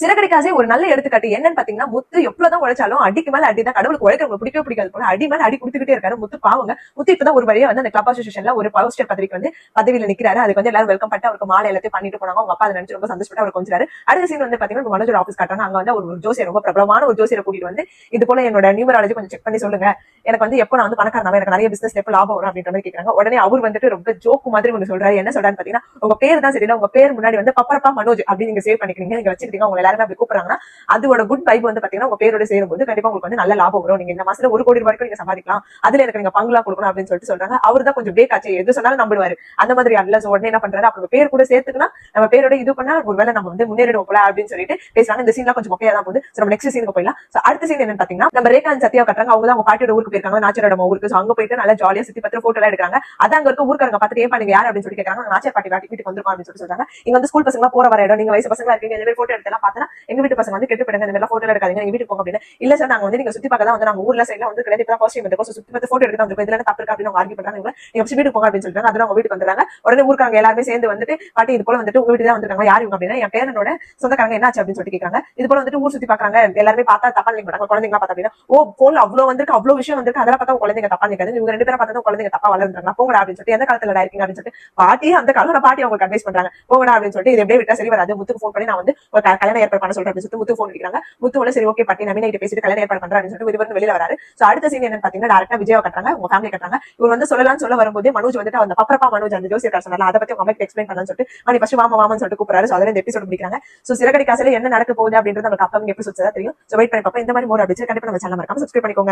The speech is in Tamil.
சிறகடிக்காசே ஒரு நல்ல எடுத்துக்காட்டு. என்னன்னு பாத்தீங்கன்னா, முத்து எவ்வளவுதான் உழைச்சாலும் அடிக்கு மேல அடிதான். கடவுளுக்கு உழைக்கிறவங்க பிடிக்கவே பிடிக்காது போல அடி மேல அடி கொடுத்துக்கிட்டே இருக்காரு. முத்து பாவங்க. முத்து இப்பதான் ஒரு வழியா வந்து அந்த கிளப் அசோசியேஷன்ல ஒரு போஸ்டர் பதவிக்கு வந்து பதவியில நிக்கிறாரு. அதுக்கு வந்து எல்லாரும் வெல்கம் பண்ணிட்டு அவருக்கு மாலை எல்லாத்தையும் பண்ணிட்டு போனாங்க. அவங்க அப்பா அதை நினைச்சு ரொம்ப சந்தோஷப்பட்டு அவர் கொஞ்சம் அடுத்த சீன் வந்து பாத்தீங்கன்னா மனோஜர் ஆஃபீஸ் காட்டுறாங்க. அங்க வந்து ஒரு ஜோசியர், ரொம்ப பிரபலமான ஒரு ஜோசியரை கூட்டிட்டு வந்து இது போல என்னோட நியூமராலஜி கொஞ்சம் செக் பண்ணி சொல்லுங்க, எனக்கு வந்து எப்போ நான் வந்து பணக்காரனாவே எனக்கு நிறைய பிசினஸ் எப்போ லாபம் வரும் அப்படின்ற மாதிரி கேட்கறாங்க. உடனே அவர் வந்துட்டு ரொம்ப ஜோக்கு மாதிரி ஒன்று சொல்றாரு. என்ன சொல்றாரு பாத்தீங்கன்னா, உங்க பேர் தான் சரியில்லை, உங்க பேர் முன்னாடி வந்து பப்பரப்பா மனோஜ் அப்படின்னு நீங்க சேவ் பண்ணிக்கிறீங்க, நீங்க வச்சிருக்கீங்க, உங்க எல்லாருமே அப்படி கூப்பிடுறாங்கன்னா அதோட குட் வைப் வந்து பாத்தீங்கன்னா உங்க பேரோட சேரும்போது கண்டிப்பா உங்களுக்கு வந்து நல்ல லாபம் வரும். நீங்க இந்த மாசத்துல 1 கோடி ரூபாய்க்கு நீங்க சம்பாதிக்கலாம், அதுல எனக்கு நீங்க பங்குலாம் கொடுக்கணும் அப்படின்னு சொல்லிட்டு சொல்றாங்க. அவர் தான் கொஞ்சம் பிரேக் ஆச்சு, எது சொன்னாலும் நம்புவாரு அந்த மாதிரி அல்ல. உடனே என்ன பண்றாரு, அப்புறம் பேர் கூட சேர்த்துக்குன்னா நம்ம பேரோட இது பண்ணா ஒருவேளை நம்ம வந்து முன்னேறிடுவோம் போல அப்படின்னு சொல்லிட்டு பேசுறாங்க. இந்த சீன்லாம் கொஞ்சம் மொக்கையா தான் போகுது. நம்ம நெக்ஸ்ட் சீனுக்கு போயிடலாம். அடுத்த சீன் என்னன்னு பாத்தீங்கன்னா, நம்ம ரேகா சத்யா கட்டுறாங்க. அவங்க தான் அவங்க பாட்டியோட ஊருக்கு போயிருக்காங்க, நாச்சியோட ஊருக்கு. அங்க போயிட்டு நல்லா ஜாலியா சுத்தி பார்த்து போட்டோ எல்லாம் எடுக்கிறாங்க. அதான் அங்க இருக்க ஊருக்காரங்க பார்த்துட்டு ஏன் நீங்க யார் அப்படின்னு சொல்லி கேட்கறாங்க. நாச்சியார் பாட்டி வீட்டுக்கு வந்துருக்கோம் அப்படின்னு சொல்லி சொல்றாங்க. இங்க வந்து ஸ்கூல் பசங்க போற வர இடம், நீங்க வயசு பசங்க இருக்கீங்க, இந்த மாதிரி போட்டோ எடுத்தெல்லாம் பார்த்தா எங்க வீட்டு பசங்க வந்து கெட்டு போயிடுங்க, இந்த மாதிரி போட்டோ எடுக்காதீங்க, எங்க வீட்டுக்கு போங்க அப்படின்னு. இல்ல சார், நாங்க வந்து நீங்க சுத்தி பார்க்க தான் வந்து நாங்க ஊர்ல சைட்ல வந்து கிடையாது, ஃபர்ஸ்ட் டைம் வந்து சுத்தி பார்த்து போட்டோ எடுக்க வந்து இதுல தப்பு இருக்கு அப்படின்னு ஆர்கியூ பண்றாங்க. நீங்க வீட்டுக்கு போங்க அப்படின்னு சொல்றாங்க. அதுல அவங்க வீட்டுக்கு வந்துறாங்க. உடனே ஊருக்காரங்க எல்லாருமே சேர்ந்து வந்துட்டு பாட்டி இது போல வந்துட்டு உங்க வீட்டுக்கு தான் வந்திருக்காங்க, யாரு இவங்க அப்படின்னா என் பேரனோட சொந்தக்காரங்க, என்னாச்சு அப்படின்னு சொல்லிட்டு கேட்கறாங்க. இது போல வந்துட்டு ஊர் சுத்தி பாக்குறாங்க, எல்லாருமே பார்த்தா தப்பா நினைக்க குழந்தைங்களா பார்த்தா அப்படின்னா, ஓ போன்ல அவ்வளவு வந்திருக்கு, அவ்வளவு விஷயம் வந்திருக்கு, அதெல்லாம் பார்த்தா குழந்தைங்க தப்பா நினைக்காது, இவங்க 2 பேரும் பார்த்தா குழந்தைங்க தப்பா வளர்ந்துறாங்க, போங்கடா அப்படின்னு சொல்லிட்டு எந்த காலத்துல இருக்கீங்க அப்படின்னு சொல்லிட்டு பாட்டி அந்த காலத்துல பாட்டி அவங்களுக்கு அட்வைஸ் பண்றாங்க. போங்கடா அப்படின்னு சொல்லிட்டு இது எப்படியே விட்டா சரி வராது, முத்துக்கு போன் பண்ணி நான் வந்து ஒரு கல்யாணம் ஏற்பாடு பண்ண சொல்றேன் அப்படின்னு சொல்லிட்டு முத்து போன் அடிக்கிறாங்க. முத்து சரி ஓகே பாட்டி நவீன கிட்ட பேசிட்டு கல்யாணம் ஏற்பாடு பண்றேன் அப்படின்னு சொல்லிட்டு இவர் வந்து வெளியில வராரு. சோ அடுத்த சீன் என்னன்னு பாத்தீங்கன்னா, டேரக்டா விஜயாவை கட்டுறாங்க, உங்க ஃபேமிலி கட்டுறாங்க. இவர் வந்து சொல்லலாம்னு சொல்ல வரும்போது மனோஜ் வந்துட்டு அந்த பப்பரப்பா மனோஜ் அந்த ஜோசியர் சொன்னால அதை பத்தி உங்க அம்மாக்கு எக்ஸ்பிளைன் பண்ணலாம்னு சொல்லிட்டு மணி ஃபர்ஸ்ட் வாமான்னு சொல்லிட்டு கூப்பிடுறாரு. சோ அதுல இந்த எபிசோட் முடிக்கிறாங்க. சோ சிறகடிக்காசுல என்ன நடக்க போகுது அப்படின்றது நமக்கு அப்புறம் எபிசோட்ஸ் தான் தெரியும். சோ வெயிட் பண்ணி பார்ப்போம். இந்த மாதிரி மோர் அப்டேட்ஸ் கண்டிப்பா நம்ம சேனல் மறக்காம சப்ஸ்கிரைப் பண்ணிக்கோங்க.